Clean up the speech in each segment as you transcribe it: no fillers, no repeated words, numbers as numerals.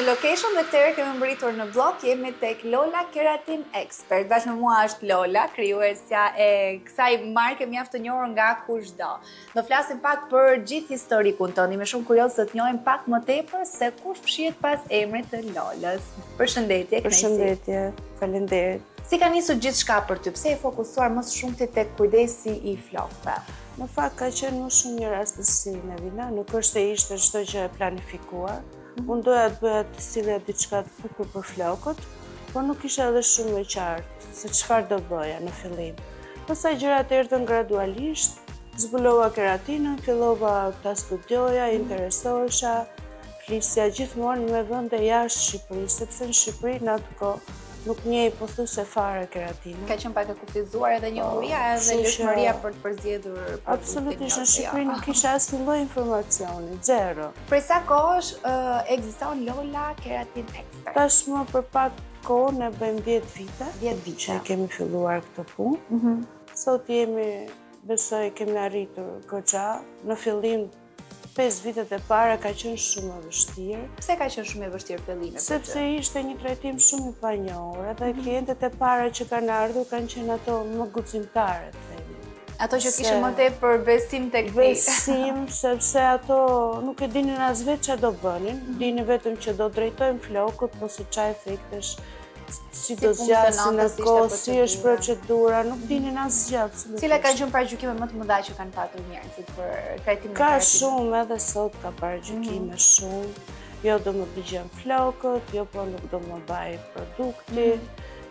location dhe këtë herë kemi mbërritur në blog, jemi tek Lola Keratin Expert. Bashkë me mua është Lola, krijuesja e kësaj marke mjaft të njohur nga kushdo. Do flasim pak për gjithë historikun tonë, më shumë kurioz të njohim pak më tepër se kush fshihet pas emrit të Lolës. Përshëndetje, Përshëndetje, faleminderit. Si ka nisur gjithçka për ty? Pse je fokusuar më shumë tek kujdesi i flokëve? Në fakt ka qenë më shumë një rastësi në vina, nuk është se ishte çdo gjë e planifikuar. Unë doja të bëja të sillja diçka të bukur për flokët, por nuk isha edhe shumë e qartë se çfarë do bëja në fillim. Pastaj gjërat erdhën gradualisht, zbulova keratinën, fillova ta studioja, interesohesha, flisja gjithmonë me vende jashtë Shqipërisë, sepse në Shqipëri në atë kohë nuk njeh pothuajse fare keratinën. Ka qenë pak e kufizuar edhe njohuria edhe lëshmëria për të përzgjedhur produktin. Absolutisht, në Shqipëri nuk kisha asnjë lloj informacioni, zero. Prej sa kohësh ekziston Lola Keratin Expert? Tashmë për pak kohë ne bëjmë 10 vite. 10 vite. Që kemi filluar këtë punë. Sot besoj kemi arritur goxha. Në fillim 5 vitet e para ka qenë shumë e vështirë. Pse ka qenë shumë e vështirë fillimi? Sepse ishte një trajtim shumë i panjohur, edhe klientët e para që kanë ardhur kanë qenë ato më guximtare, themi. Ato që kishin më tepër besim tek ti. Besim, sepse ato nuk e dinin as vetë çfarë do bënin, dinin vetëm që do drejtojnë flokët, ose çfarë efektesh, si do zgjasin në kohë, si është procedura, nuk dinin asgjë absolutisht. Cila ka qenë paragjykime më të mëdha që kanë patur njerëzit për trajtimin e Ka shumë, edhe sot ka paragjykime shumë. Jo do më digjen flokët, jo po nuk do më baj produkti,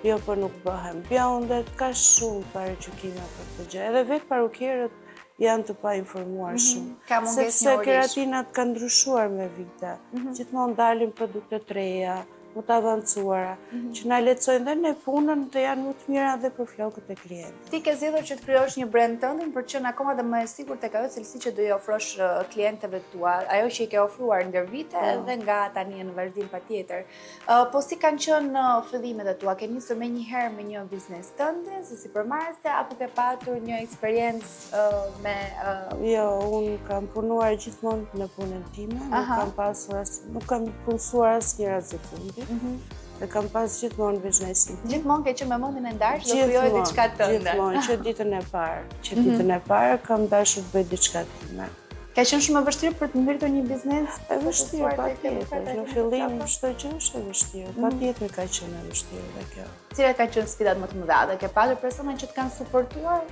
jo po nuk bëhen bjondet, ka shumë paragjykime për të gjë. Edhe vetë parukierët janë të pa informuar shumë. Ka mungesë njohurish. Sepse keratinat kanë ndryshuar me vite. Gjithmonë dalin produkte të reja, më të avancuara, që na lehtësojnë dhe ne punën të janë më të mira dhe për flokët e klientit. Ti ke zgjedhur që të krijosh një brand tëndin për të qenë akoma dhe më e sigurt tek ajo cilësi që do i ofrosh klientëve tua, ajo që i ke ofruar ndër vite dhe nga tani në vazhdim patjetër. Po si kanë qenë fillimet e tua? Ke nisur menjëherë me një biznes tënde, si sipërmarrëse, apo ke patur një eksperiencë me Jo, unë kam punuar gjithmonë në punën time, nuk kam punësuar asnjëherë as sekundi. Dhe kam pas gjithmonë biznesin. Gjithmonë ke qenë me mendjen e ndarë që do krijoj diçka tënde. Gjithmonë, që ditën e parë kam dashur të bëj diçka time. Ka qenë shumë e vështirë për të mbërritur një biznes? E vështirë, patjetër. Në fillim çdo gjë është e vështirë. Patjetër ka qenë e vështirë dhe kjo. Cilat kanë qenë sfidat më të mëdha dhe ke patur persona që të kanë suportuar?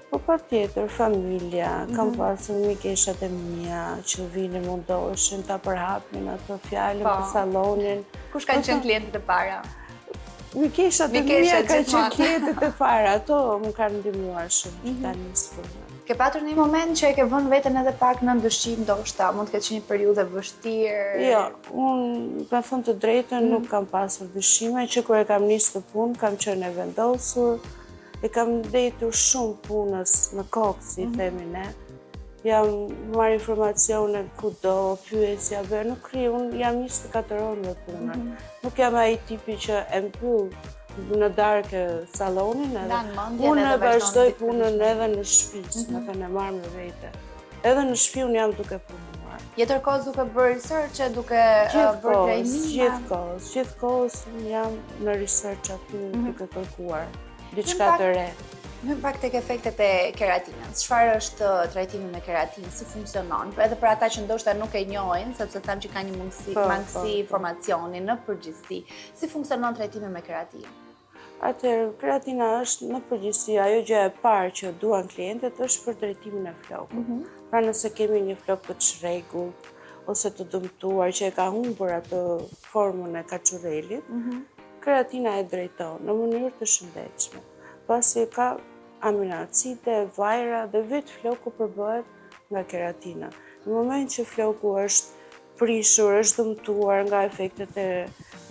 Po patjetër, familja, kam pasur mikeshat e mia që vinin mundoheshin ta përhapnin ato fjalën për sallonin. Kush kanë qenë klientët e para? Mikeshat e mia kanë qenë klientët e para, ato më kanë ndihmuar shumë që ta nis punën. Ke patur një moment që e ke vënë veten edhe pak në ndryshim, ndoshta mund të ketë qenë një periudhë vështirë? Jo, unë me thënë të drejtën nuk kam pasur dyshime që kur e kam nisur punë kam qenë e vendosur. E kam ndetur shumë punës në kokë, si themi ne. Jam marrë informacione kudo, pyesja, nuk kri, unë jam 24 orë me punën. Nuk jam ai tipi që e mbyll në darkë sallonin, unë e vazhdoj punën edhe në shtëpi, me thënë e marr me vete. Edhe në shtëpi unë jam duke punuar. Je tërkohës duke bërë research, duke bërë trajnime? Gjithkohës unë jam në research aty duke kërkuar diçka të re. Në pak tek efektet e keratinës. Çfarë është trajtimi me keratinë? Si funksionon? Edhe për ata që ndoshta nuk e njohin, sepse thamë që ka një mangësi informacioni në përgjithësi. Si funksionon trajtimi me keratinë? Atëherë, keratina është në përgjithësi ajo gjë e parë që duan klientët është për drejtimin e flokut. Pra nëse kemi një flok të çrregullt ose të dëmtuar që e ka humbur atë formën e kaçurrelit, keratina e drejton në mënyrë të shëndetshme. Pasi ka aminoacide, vajra dhe vetë floku përbëhet nga keratina. Në moment që floku është prishur, është dëmtuar nga efektet e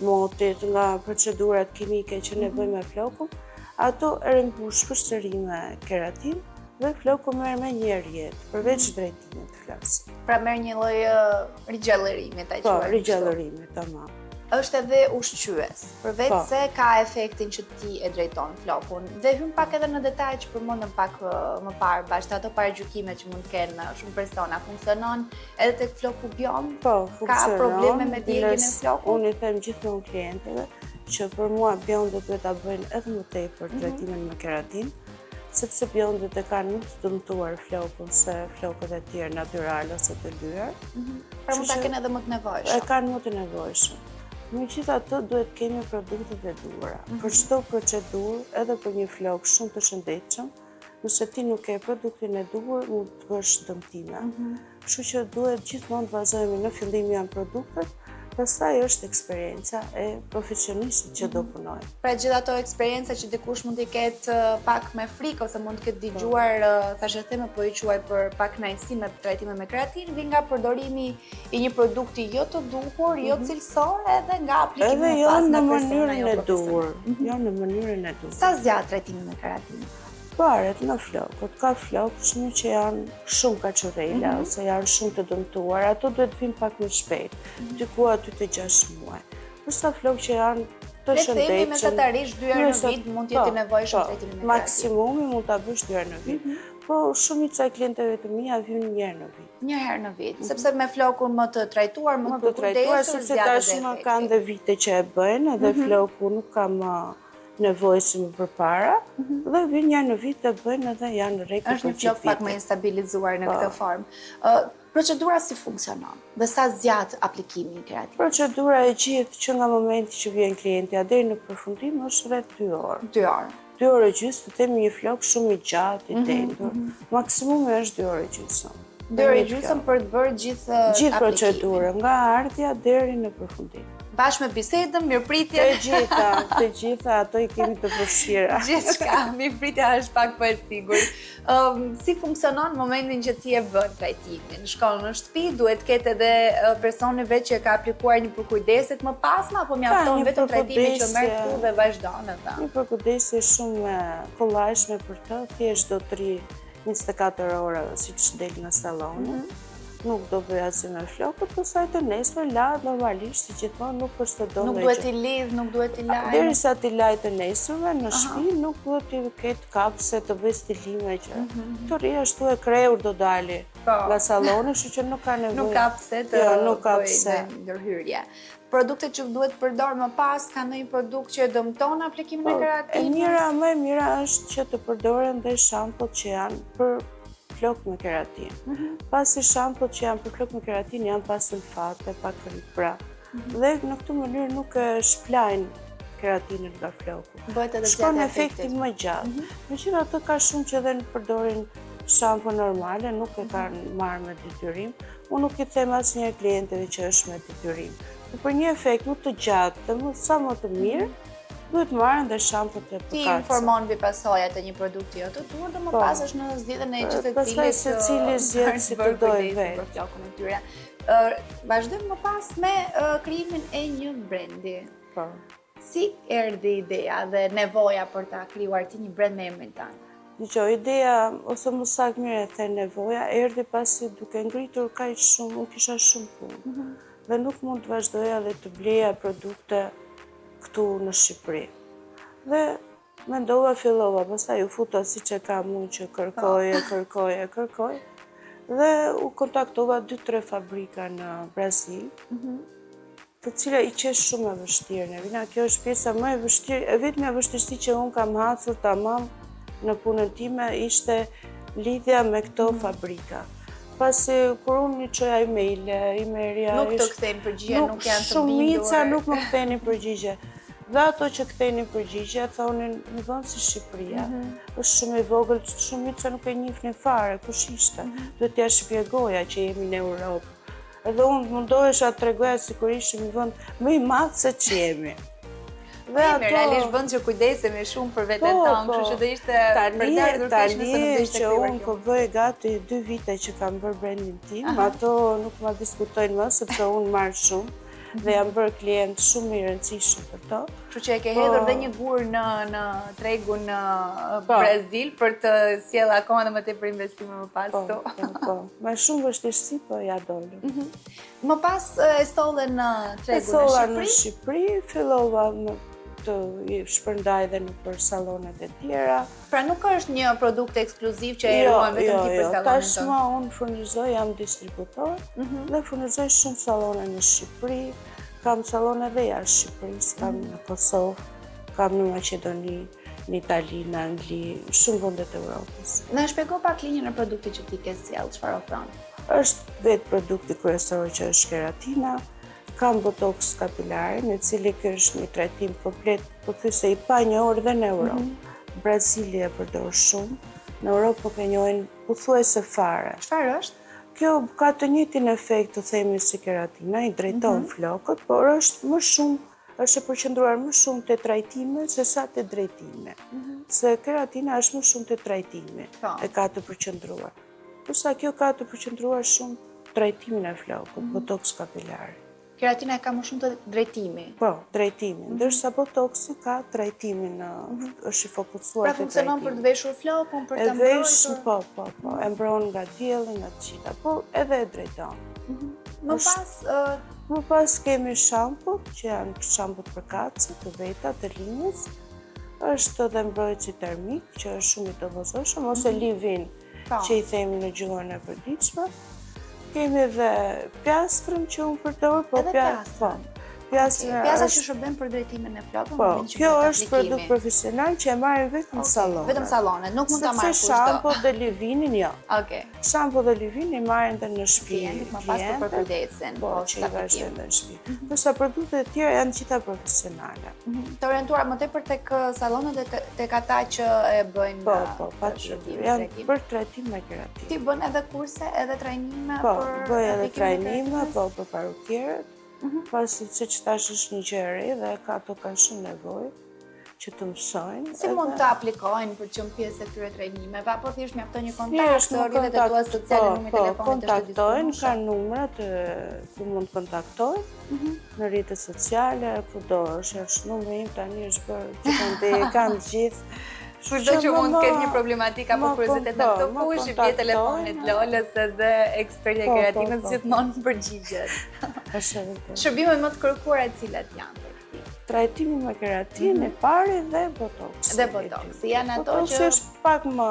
motit, nga procedurat kimike që ne bëjmë me flokun, ato e rimbush përsëri me keratin dhe floku merr me një rjetë, përveç drejtimit të flas. Pra merr një lloj rigjallërimi, ta quajmë. Po, rigjallërimi, tamam. është edhe ushqyes, përveç se ka efektin që ti e drejton flokun. Dhe hym pak edhe në detaj që përmendëm pak më parë, bashkë ato paragjykime që mund të kenë shumë persona, funksionon edhe tek floku biom? Po, funksionon. Ka probleme me djegjen e flokut? Unë i them gjithmonë klientëve që për mua bjondet duhet ta bëjnë edhe më tepër trajtimin me keratin, sepse bjondet e kanë më të dëmtuar flokun se flokët e tjerë natyrale ose të lyer. Pra mund ta kenë edhe më të nevojshëm. E kanë më të nevojshëm. Megjithatë, duhet kemi produktet e duhura. Për çdo procedurë, edhe për një flok shumë të shëndetshëm, nëse ti nuk ke produktin e duhur, mund të bësh dëmtime. Kështu që duhet gjithmonë të bazohemi në fillim janë produktet, pastaj është eksperjenca e profesionistit që do punojë. Pra gjithë ato eksperjenca që dikush mund t'i ketë pak me frikë ose mund të ketë dëgjuar, tash e them po i quaj për pak kënaqësi me trajtime me keratin, vjen nga përdorimi i një produkti jo të duhur, jo cilësor, edhe nga aplikimi edhe pas në nga mënyrën persona e duhur. Jo në mënyrën e duhur. Sa zgjat trajtimi me keratin? Varet në flokët. Ka flokë që janë shumë kaçurela ose janë shumë të dëmtuar, ato duhet vinë pak më shpejt, diku aty të 6 muaj. Përsa flokë që janë të shëndetshëm. Le të themi mesatarisht 2 herë në vit mund të jetë i nevojshëm trajtimi me keratin. Maksimumi mund ta bësh 2 herë në vit. Po shumica e klientëve të mia vijnë 1 herë në vit. 1 herë në vit, sepse me flokun më të trajtuar, më të kujdesur, sepse tashmë kanë dhe vite që e bëjnë, edhe floku nuk ka më nevojë si më përpara, dhe vinë 1 herë në vit e bëjnë edhe janë në rregull. Është një flok pak më i stabilizuar në këtë formë. Procedura si funksionon? Dhe sa zgjat aplikimi i keratinit? Procedura e gjithë që nga momenti që vjen klienti deri në përfundim është rreth 2 orë. 2 orë. 2 orë gjysmë, të themi një flok shumë i gjatë, i dendur. Maksimumi është 2 orë gjysmë. 2 orë gjysmë për të bërë gjithë procedurën, nga ardhja deri në përfundim. Bashkë me bisedën, mirëpritjen. Të gjitha ato i kemi të përfshira. Gjithçka, mirëpritja është pak më e sigurt. Si funksionon në momentin që ti e bën trajtimin? Shkon në shtëpi, duhet ketë edhe personi vetë që ka aplikuar një përkujdeset më pasme, apo mjafton vetëm trajtimi që merr këtu dhe vazhdon edhe? Një përkujdesje shumë kollajshme për të, thjesht do të 24 ora siç del nga salloni. Nuk do bëj asnjë me flokët, pastaj të nesër lahet normalisht si gjithmonë, nuk është të do Nuk duhet i lidh, nuk duhet i laj. Derisa ti laj të nesërve në shtëpi, nuk duhet të ketë kapse të bëj stilime që të rri ashtu e kreur do dali nga salloni, kështu që nuk ka nevojë. Nuk ka pse të bëjë ndërhyrje. Produktet që duhet përdor më pas, ka ndonjë produkt që dëmton aplikimin e keratinit? Më e mira është që të përdoren dhe shampot që janë për flok me keratin. Pasi shampot që janë për flok me keratin janë pa sulfate, pa kripra. Dhe në këtë mënyrë nuk e shplajnë keratinën nga floku. Shkon efekti më gjatë. Megjithatë ka shumë që edhe përdorin shampo normale, nuk e kanë marrë me detyrim. Unë nuk i them asnjëherë klientëve që është me detyrim. Për një efekt më të gjatë dhe sa më të mirë, duhet marrën dhe shampot e përkatëse. Ti informon mbi pasojat e një produkti jo të duhur dhe më pas është në zgjidhjen e gjithë secili zgjedh si të dojë vetë për flokun e tyre. Vazhdojmë më pas me krijimin e një brendi. Po. Si erdhi ideja dhe nevoja për ta krijuar ti një brend me emrin tënd? Dgjoj, ideja ose më saktë mirë e the nevoja erdhi pasi duke ngritur kaq shumë, unë kisha shumë punë. Dhe nuk mund të vazhdoja dhe të bleja produkte këtu në Shqipëri. Dhe mendova, fillova, pastaj u futa siç e kam unë që kërkoj. Dhe u kontaktova 2-3 fabrika në Brazil, të cilat i qesh shumë e vështirë. Nevina, kjo është pjesa më e vështirë, e vetmja vështirësi që unë kam hacur tamam në punën time ishte lidhja me këto fabrika. Pasi kur unë një qoja emailja... Nuk të kthejnë përgjigje, nuk janë të bindur. Shumica nuk më kthejnë përgjigje. Dhe ato që kthejnë përgjigje, thonin në vend si Shqipëria. Është shumë i vogël, shumica nuk e njihnin fare, kush ishte. Duhet t'ja shpjegoja që jemi në Europë. Edhe unë mundohesha të tregoja sikur ishim në vend më i madh se ç'jemi. Dhe realisht vend që kujdesemi shumë për veten tonë, kështu që do ishte përderdhur keq nëse nuk do ishte krijuar. Që unë po bëj gati 2 vite që kam bërë brandin tim, ato nuk ma diskutojnë më sepse unë marr shumë. dhe jam bërë klient shumë i rëndësishëm për to. Kështu që e ke hedhur dhe një gur në tregun në Brazil për të sjellë akoma dhe më tepër investime më pas këtu. Po. Me shumë vështirësi, po ja dolën. Më pas e solle në tregun në Shqipëri, fillova të shpërndaj dhe në për salonet e tjera. Pra nuk është një produkt ekskluziv që e ruan vetëm ti për salonet tonë? Tashmë unë furnizoj, jam distributor dhe furnizoj shumë salone në Shqipëri. Kam salone dhe jashtë Shqipërisë, kam në Kosovë, kam në Maqedoni, në Itali, në Angli, shumë vendet e Evropës. Na shpjego pak linjën e produktit që ti ke sjellë, çfarë ofron? Është vetë produkti kryesor që është keratina. Kam botox kapilare, në cili është një trajtim komplet, pothuajse i panjohur dhe në Europë. Brazili e përdor shumë, në Europë nuk e njohin pothuajse fare. Çfarë është? Kjo ka të njëjtin efekt, të themi, si keratina, i drejton flokët, por është e përqendruar më shumë te trajtime se sa te drejtime. Se keratina është më shumë te trajtime, e ka të përqendruar. Kurse kjo ka të përqendruar shumë trajtimin e flokët, botox kapilare. Keratina ka më shumë të drejtimi. Po, drejtimi. Ndërsa botoxi ka trajtimin, është i fokusuar te drejtimi. Pra funksionon për të veshur flokun, për të mbrojtur. Po. E mbron nga dielli, nga të gjitha, po edhe e drejton. Më pas kemi shamput, që janë shamput për kacë, të veta, të linjës. Është edhe mbrojtësi termik, që është shumë i domosdoshëm, ose leave-in, që i themi në gjuhën e përditshme. Kemi edhe pjastrën që unë përdor, po pjastrën. Pjastra që shërben për drejtimin e flokëve. Po, kjo është produkt profesional që e marrin vetëm salonet. Vetëm salonet, nuk mund ta marrë kushto. Sepse shampo dhe lëvinin jo. Okej. Shampo dhe lëvinin marrin edhe në shtëpi. Më pas për përkujdesen. Po, që i vazhdojnë në shtëpi. Përsa produktet e tjera janë gjitha profesionale. Të orientuar më tepër tek salonet dhe tek ata që e bëjnë. Po, patjetër. Janë për trajtim me keratin. Ti bën edhe kurse, edhe trajnime për bëj edhe trajnime, po për parukierët. Pasi që tash është një gjë e re dhe ato kanë shumë nevojë që të mësojnë. Si mund të aplikojnë për të qenë pjesë e këtyre trajnimeve, apo thjesht mjafton një kontakt në rrjetet e tua sociale, numri telefonit është kontaktojnë, kanë numrat ku mund të kontaktojnë në rrjetet sociale, kudo është numri im tani është bërë që kanë gjithë. Kurdo që mund të ketë një problematik apo kuriozitet në këtë fushë, vje telefonit Lolës edhe ekspertja e keratinës gjithmonë përgjigjet. Shërbimet më të kërkuara cilat janë për ti? Trajtimi me keratin, e pari dhe botox. Dhe botox, janë ato që... Botox është pak më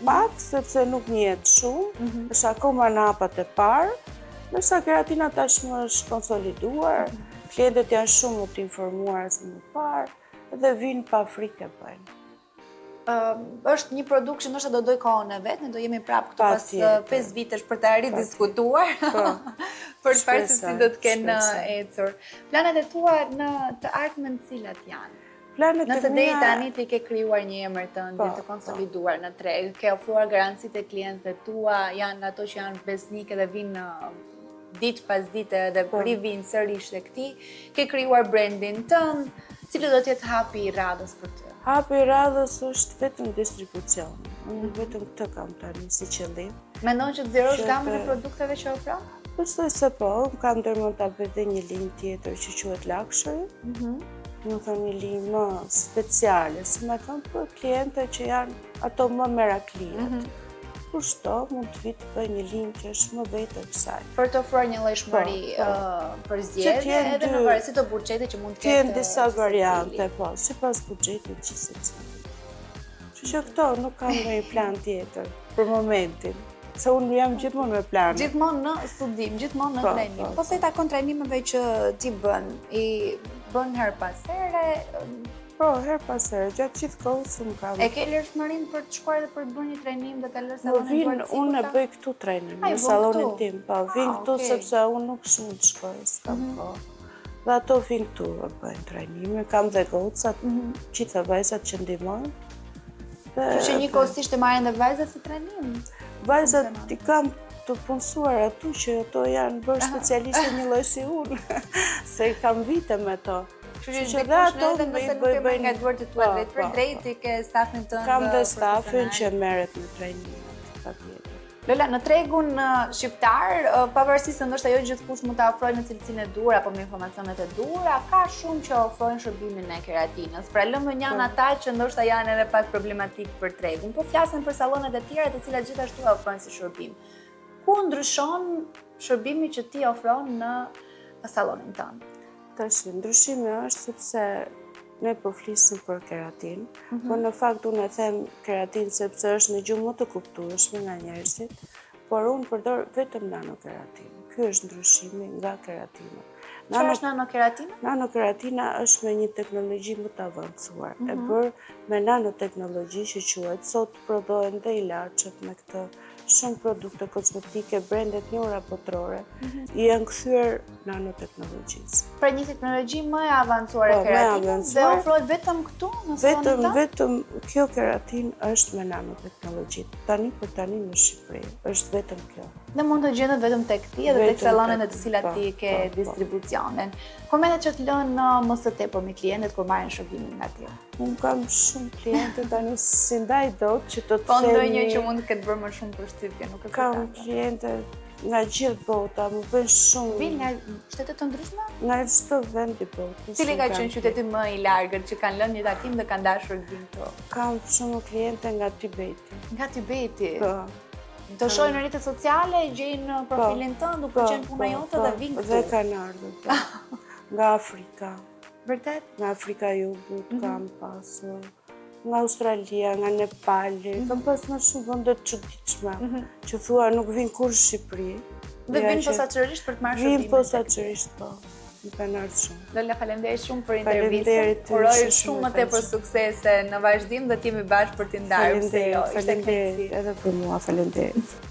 pak, sepse nuk njihet shumë, është akoma në hapat e parë, ndërsa keratina tashmë është konsoliduar, klientët janë shumë më të informuar se më parë dhe vinë pa frikë bëjnë. Është një produkt që ndoshta do doj kohën e vet, ne do jemi prapë këtu pas 5 vitesh për ta ridiskutuar. Për të parë se si do të kenë ecur. Planet e tua në të ardhmen cilat janë? Nëse deri tani ti ke krijuar një emër tënd të konsoliduar në treg, ke ofruar garancitë e klientëve tua, janë ato që janë besnikë dhe vinë ditë pas dite dhe rivinë sërish tek ti, ke krijuar brandin tënd, cili do të jetë hapi i radhës për ty? Hapi i radhës është vetëm distribucion. Unë vetëm këtë kam tani si qëllim. Mendon që të zerosh gamën e produkteve që ofron? Besoj se po, kam ndërmend ta bëj edhe një linjë tjetër që quhet Luxury. Do të thonë një linjë më speciale, si më thon për klientë që janë ato më merakliat. Kushto mund të vi të bëj një linjë që është më vetë kësaj. Për të ofruar një llojshmëri për zgjedhje edhe në varësi të buxhetit që mund të ketë. Kenë disa variante, po, sipas buxhetit që secili. Kështu që këto nuk kam ndonjë plan tjetër për momentin. Se unë jam gjithmonë me plane. Gjithmonë në studim, gjithmonë në trajnim. Po se i takon trajnimeve që ti bën, i bën her pas here. Po, her pas here, gjatë gjithë kohës më kam. E ke lërshmërinë për të shkuar dhe për të bërë një trajnim dhe të lërë salonin tuaj? Unë e bëj këtu trajnim, në salonin tim. Po, vin këtu sepse unë nuk shumë të shkoj, s'kam kohë. Dhe ato vin këtu e bëjnë trajnime, kam dhe gocat, gjitha vajzat që ndihmojnë. Që njëkohësisht e marrin dhe vajzat si trajnim? Vajzat i kam të punësuar atu që ato janë bërë specialiste një lloj si unë, se kam vite me to. Që dhe ato nëse nuk e bërë nga duart e tua drejt për drejt, i ke stafin tënd. Kam dhe stafin që merret me trajnimet, patjetër. Lola, në tregun shqiptar, pavarësisht se ndoshta jo gjithkush mund ta ofrojë në cilësinë e duhur apo me informacionet e duhura, ka shumë që ofrojnë shërbimin e keratinës. Pra lëmë janë ata që ndoshta janë edhe pak problematik për tregun, po flasen për sallonet e tjera të cilat gjithashtu e ofrojnë si shërbim. Ku ndryshon shërbimi që ti ofron në sallonin tënd? Tash, ndryshimi është sepse ne po flisim për keratin, por në fakt unë e them keratin sepse është në gjuhë më të kuptueshme nga njerëzit, por unë përdor vetëm nanokeratin. Ky është ndryshimi nga keratina. Çfarë është nanokeratina? Nanokeratina është me një teknologji më të avancuar, e bërë me nanoteknologji që quhet, sot prodhohen dhe ilaçet me këtë, shumë produkte kozmetike, brendet njohura botërore, janë kthyer nanoteknologjisë. Pra një teknologji më e avancuar e keratinës dhe ofrohet vetëm këtu në sallonin tënd? Vetëm kjo keratin është me nanoteknologji. Tani për tani në Shqipëri është vetëm kjo. Dhe mund të gjendet vetëm tek ti edhe tek sallonet në të cilat ti ke distribucionin. Komentet që të lënë më së tepër me klientët kur marrin shërbimin nga ti? Unë kam shumë klientë tani si ndaj dot që të Po ndonjë që mund të ketë bërë më shumë përshtypje, nuk e kam klientë nga gjithë bota, më bëjnë shumë. Vinë nga shtete të ndryshme? Nga çdo vend i botës. Cili ka qenë qyteti më i largët që kanë lënë një takim dhe kanë dashur shërbim këtu? Kam shumë klientë nga Tibeti. Nga Tibeti? Po. Të shohin në rrjetet sociale, gjejnë profilin tënd, u pëlqen puna jote dhe vinë këtu. Dhe kanë ardhur. Nga Afrika. Vërtet? Nga Afrika e Jugut kam pasur. Nga Australia, nga Nepali, kam pas në shumë vende të çuditshme, që thua nuk vinë kur në Shqipëri. Dhe vinë posaçërisht për të marrë shërbimin. Vinë posaçërisht, po. Më kanë ardhur shumë. Lola, faleminderit shumë për intervistën. Uroj shumë më tepër suksese në vazhdim dhe të jemi bashkë për t'i ndarë. Faleminderit, edhe për mua, faleminderit.